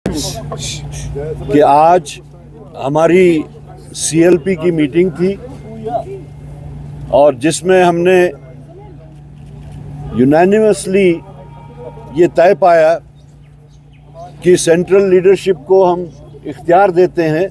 कि आज हमारी सीएलपी की मीटिंग थी और जिसमें हमने यूनानिमसली ये तय पाया कि सेंट्रल लीडरशिप को हम इख्तियार देते हैं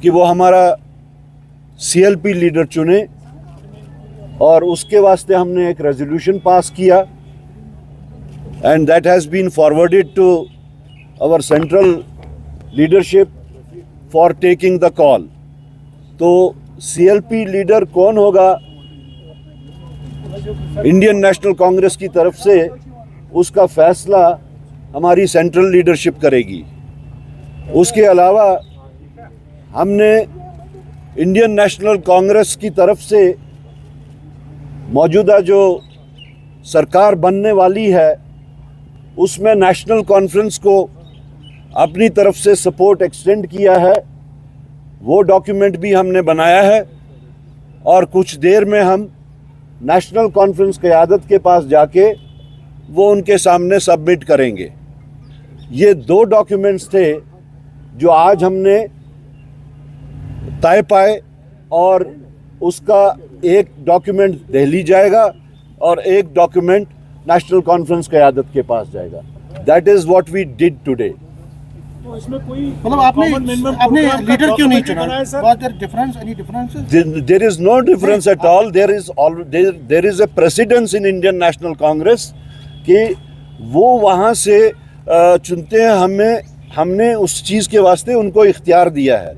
कि वो हमारा सीएलपी लीडर चुने, और उसके वास्ते हमने एक रेजोल्यूशन पास किया and that has been forwarded to our central leadership for taking the call. तो सीएलपी लीडर कौन होगा इंडियन नेशनल कांग्रेस की तरफ से, उसका फैसला हमारी सेंट्रल लीडरशिप करेगी। उसके अलावा हमने इंडियन नेशनल कांग्रेस की तरफ से मौजूदा जो सरकार बनने वाली है उसमें नेशनल कॉन्फ्रेंस को अपनी तरफ से सपोर्ट एक्सटेंड किया है। वो डॉक्यूमेंट भी हमने बनाया है और कुछ देर में हम नेशनल कॉन्फ्रेंस क़यादत के पास जाके वो उनके सामने सबमिट करेंगे। ये दो डॉक्यूमेंट्स थे जो आज हमने तय पाए, और उसका एक डॉक्यूमेंट दिल्ली जाएगा और एक डॉक्यूमेंट नेशनल कॉन्फ्रेंस क़यादत के पास जाएगा। That is what we did today. तो इसमें कोई मतलब आपने लीडर क्यों नहीं चुना? Was there difference? Any differences? There is no difference at all. There is a precedence in Indian National Congress कि वो वहाँ से चुनते हैं। हमने उस चीज़ के वास्ते उनको इख्तियार दिया है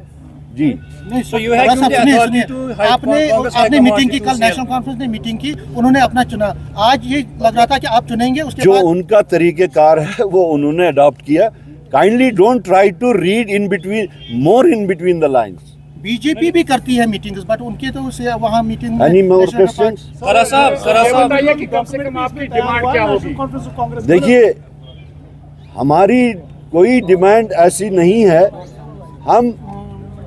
जी। नहीं, आपने मीटिंग की, कल नेशनल कॉन्फ्रेंस ने मीटिंग की, उन्होंने अपना चुना। आज ये लग रहा था कि आप चुनेंगे, उसके जो बाद उनका तरीक़ेकार है वो उन्होंने अडॉप्ट किया। Kindly don't try to read in between the lines. BJP भी करती है मीटिंग्स, बट उनके तो से वहाँ मीटिंग में एनी मोर क्वेश्चंस? देखिए, हमारी कोई डिमांड ऐसी नहीं है। हम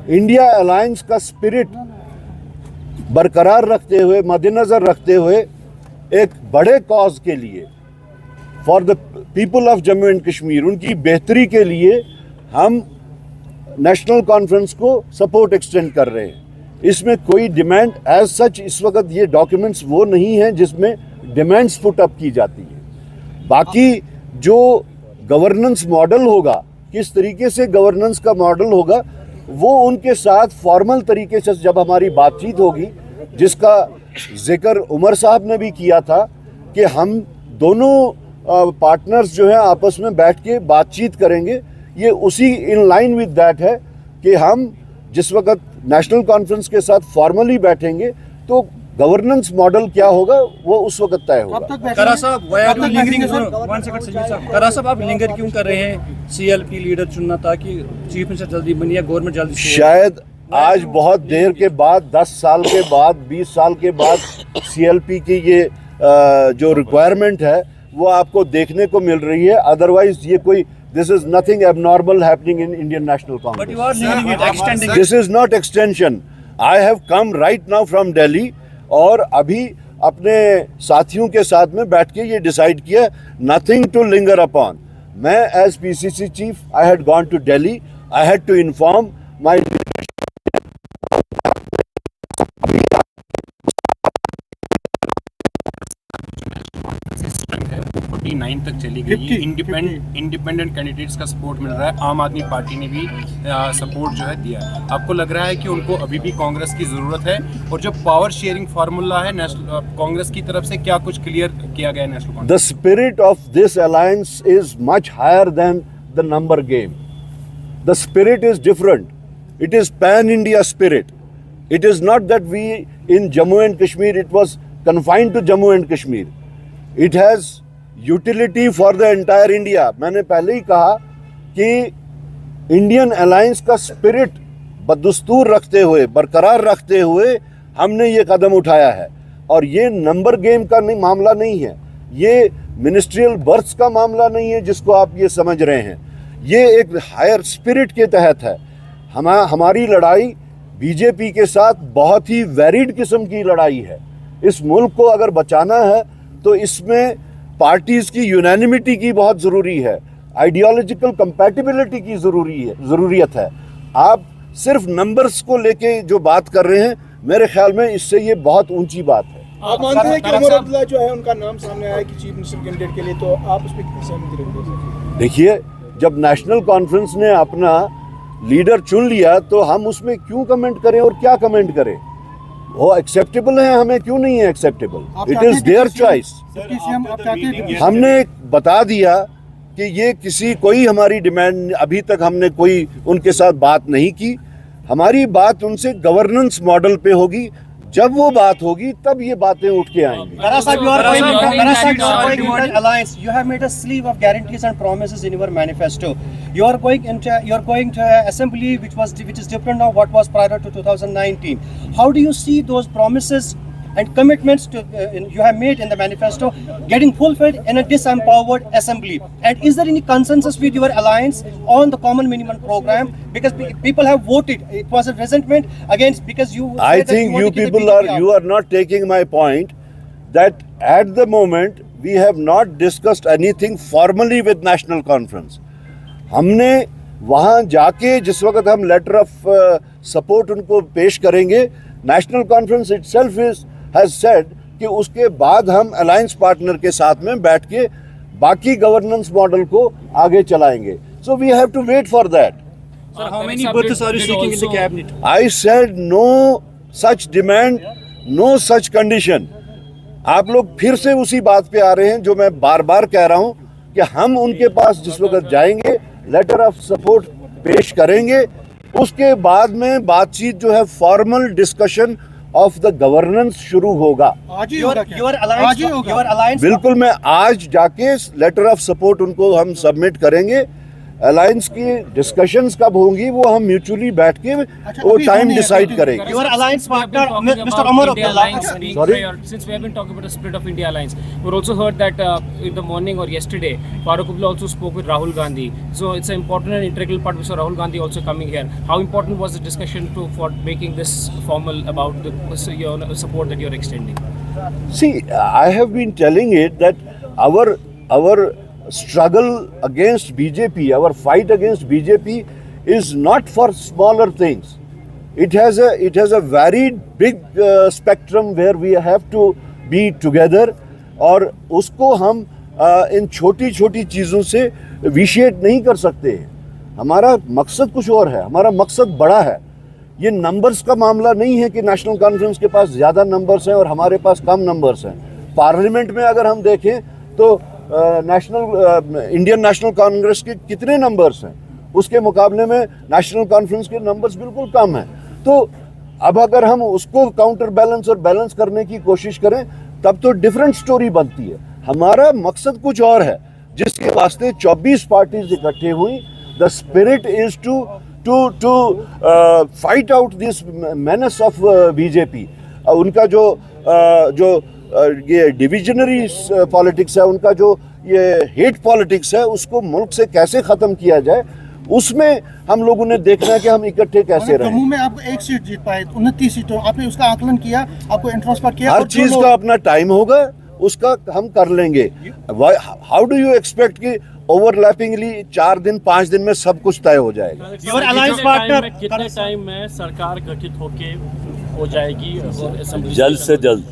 इंडिया अलायंस का स्पिरिट बरकरार रखते हुए, मद्देनज़र रखते हुए, एक बड़े कॉज के लिए, for the people of Jammu and Kashmir, उनकी बेहतरी के लिए हम नेशनल कॉन्फ्रेंस को सपोर्ट एक्सटेंड कर रहे हैं। इसमें कोई डिमांड एज सच इस वक्त ये डॉक्यूमेंट्स वो नहीं हैं जिसमें डिमांड्स पुट अप की जाती है। बाकी जो गवर्नेंस मॉडल होगा, किस तरीके से गवर्नेंस का मॉडल होगा, वो उनके साथ फॉर्मल तरीके से जब हमारी बातचीत होगी, जिसका जिक्र उमर साहब ने भी किया था कि हम दोनों पार्टनर्स जो हैं आपस में बैठ के बातचीत करेंगे। ये उसी इन लाइन विद दैट है कि हम जिस वक्त नेशनल कॉन्फ्रेंस के साथ फॉर्मली बैठेंगे तो गवर्नेंस मॉडल क्या होगा वो उस वक्त तय होगा। करा साहब, आप लिंगर क्यों कर रहे हैं? सीएलपी लीडर चुनना था कि चीफ मिनिस्टर जल्दी बनिए, गवर्नमेंट जल्दी। शायद आज बहुत देर के बाद, 10 साल के बाद, 20 साल के बाद सीएलपी की ये जो रिक्वायरमेंट है वो आपको देखने को मिल रही है। अदरवाइज ये कोई this is nothing abnormal happening in Indian national Congress. This is not extension. I have come right now from Delhi और अभी अपने साथियों के साथ में बैठ के ये डिसाइड किया, नथिंग टू लिंगर अपॉन। मैं as PCC chief I had gone to Delhi, I had to inform my 49 तक चली गई। इंडिपेंडेंट कैंडिडेट्स का सपोर्ट मिल रहा है। आम आदमी पार्टी ने भी सपोर्ट जो है दिया है। आपको लग रहा है कि उनको अभी भी कांग्रेस की ज़रूरत है? और जो पावर शेयरिंग फार्मूला है कांग्रेस की तरफ से, क्या कुछ क्लियर किया गया है National Congress? The spirit of this alliance is much higher than the number game. The spirit is different. It is pan India spirit. It is not that we in Jammu and Kashmir, it was confined to Jammu and Kashmir. It has utility for the entire India. मैंने पहले ही कहा कि Indian alliance का spirit बदस्तूर रखते हुए, बरकरार रखते हुए हमने ये कदम उठाया है। और ये नंबर गेम का नहीं मामला नहीं है, ये मिनिस्ट्रियल बर्थ्स का मामला नहीं है जिसको आप ये समझ रहे हैं। ये एक हायर स्पिरिट के तहत है। हमारी लड़ाई बीजेपी के साथ बहुत ही वैरिड किस्म की लड़ाई है। इस मुल्क को अगर बचाना है तो इसमें पार्टीज़ की यूनानिमिटी की बहुत ज़रूरी है। आइडियोलॉजिकल कंपैटिबिलिटी की ज़रूरियत है। आप सिर्फ नंबर्स को लेके जो बात कर रहे हैं, मेरे ख्याल में इससे ये बहुत ऊंची बात है। आप मानते हैं कि उमर अब्दुल्ला जो है उनका नाम सामने आया कि चीफ मिनिस्टर कैंडिडेट के लिए, तो आप उस पर कितनी सहमति रखते हैं? देखिए, जब नेशनल कॉन्फ्रेंस ने अपना लीडर चुन लिया तो हम उसमें क्यों कमेंट करें और क्या कमेंट करें? वो एक्सेप्टेबल है, हमें क्यों नहीं है acceptable? It is their choice. हमने बता दिया कि ये कोई हमारी डिमांड, अभी तक हमने कोई उनके साथ बात नहीं की। हमारी बात उनसे गवर्नेंस मॉडल पे होगी। जब वो बात होगी तब ये बातें उठ के आएंगी। Dara Sahib, you are going into an alliance. You have made a sleeve of guarantees and promises in your manifesto. You are going to assembly which is different of what was prior to 2019. How do you see those promises and commitments you have made in the manifesto getting fulfilled in a disempowered assembly? And is there any consensus with your alliance on the common minimum program? Because people have voted. It was a resentment against, because you. I think you people are not taking my point that at the moment we have not discussed anything formally with National Conference. हमने वहाँ जाके जिस वक्त हम letter of support उनको पेश करेंगे, national conference itself has said कि उसके बाद हम अलायंस पार्टनर के साथ में बैठ के बाकी गवर्नेंस मॉडल को आगे चलाएंगे। So we have to wait for that. Sir, how many berths are you seeking in the cabinet? I said no such demand, no such condition. आप लोग फिर से उसी बात पे आ रहे हैं जो मैं बार बार कह रहा हूं कि हम उनके पास जिस वक्त जाएंगे, लेटर ऑफ सपोर्ट पेश करेंगे, उसके बाद में बातचीत जो है, formal discussion of the governance शुरू होगा। बिल्कुल, मैं आज जाके लेटर ऑफ सपोर्ट उनको हम सबमिट करेंगे। अलायंस की डिस्कशंस कब होंगी वो हम म्यूचुअली बैठ के वो टाइम डिसाइड करेंगे। Your alliance partner, Mr. Umar Abdullah. Sorry? Since we have been talking about the split of India Alliance, we also heard that in the morning or yesterday, Farooq Abdullah also spoke with Rahul Gandhi. So it's an important and integral part. Mr. Rahul Gandhi also coming here. How important was the discussion for making this formal about the your support that you're extending? See, I have been telling it that our struggle against BJP, our fight against BJP is not for smaller things. It has a very big spectrum where we have to be together, और उसको हम इन छोटी छोटी चीज़ों से विशेट नहीं कर सकते हैं। हमारा मकसद कुछ और है, हमारा मकसद बड़ा है। ये नंबर्स का मामला नहीं है कि नेशनल कॉन्फ्रेंस के पास ज़्यादा नंबर्स हैं और हमारे पास कम नंबर्स हैं। पार्लियामेंट में अगर हम देखें तो इंडियन नेशनल कांग्रेस के कितने नंबर्स हैं, उसके मुकाबले में नेशनल कॉन्फ्रेंस के नंबर्स बिल्कुल कम हैं। तो अब अगर हम उसको काउंटर बैलेंस और बैलेंस करने की कोशिश करें तब तो डिफरेंट स्टोरी बनती है। हमारा मकसद कुछ और है जिसके वास्ते 24 पार्टीज इकट्ठे हुई। The spirit is to fight out this menace of BJP. उनका जो ये डिविजनरी पॉलिटिक्स है, उनका जो ये हेट पॉलिटिक्स है, उसको मुल्क से कैसे ख़त्म किया जाए, उसमें हम लोगों ने देखना है कि हम इकट्ठे कैसे रहें। जम्मू में आप एक सीट जीत पाए, 29 सीटों, आपने उसका आकलन किया, आपको इंट्रोस्पेक्ट किया। हर चीज़ का अपना टाइम होगा, उसका हम कर लेंगे। हाउ डू यू एक्सपेक्ट कि ओवरलैपिंगली 4 दिन 5 दिन में सब कुछ तय हो जाएगा? कितने टाइम में सरकार गठित हो जाएगी? जल्द से जल्द।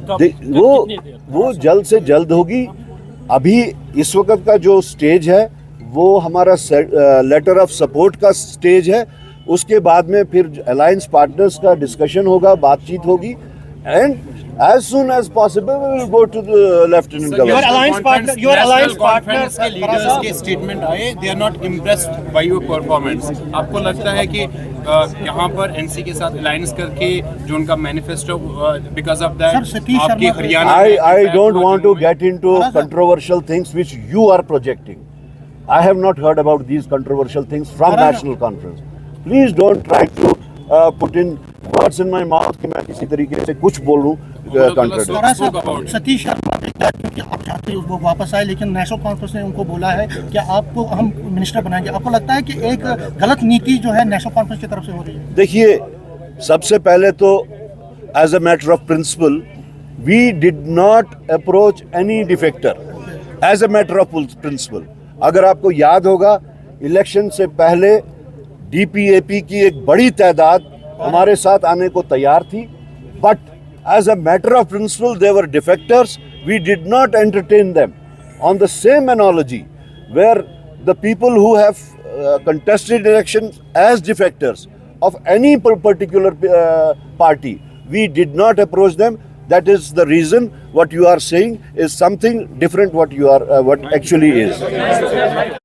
वो जल्द से जल्द होगी। अभी इस वक्त का जो स्टेज है वो हमारा लेटर ऑफ सपोर्ट का स्टेज है। उसके बाद में फिर अलायंस पार्टनर्स का डिस्कशन होगा, बातचीत होगी, and as soon as possible we will go to the lieutenant governor. Your alliance partners के leaders के statement आए, they are not impressed by your performance. आपको लगता है कि यहाँ पर NC के साथ alliance करके जो उनका manifesto because of that आपके Haryana I don't want to get into controversial things which you are projecting. I have not heard about these controversial things from National Conference. Please don't try to put in words in my mouth कि मैं किसी तरीके से कुछ बोलूं contradict. Satish Sharma क्योंकि आप चाहते हो वो वापस आए, लेकिन नेशनल कॉन्फ्रेंस ने उनको बोला है कि आपको हम मिनिस्टर बनाएंगे। आपको लगता है कि एक गलत नीति जो है नेशनल कॉन्फ्रेंस की तरफ से हो रही है? देखिए, सबसे पहले तो as a matter of principle we did not approach any defector as a matter of principle. अगर आपको याद होगा, इलेक्शन से पहले डीपीएपी की एक बड़ी तादाद हमारे साथ आने को तैयार थी, but as a matter of principle they were defectors, we did not entertain them on the same analogy where the people who have contested elections as defectors of any particular party, we did not approach them. That is the reason what you are saying is something different what you are what actually is.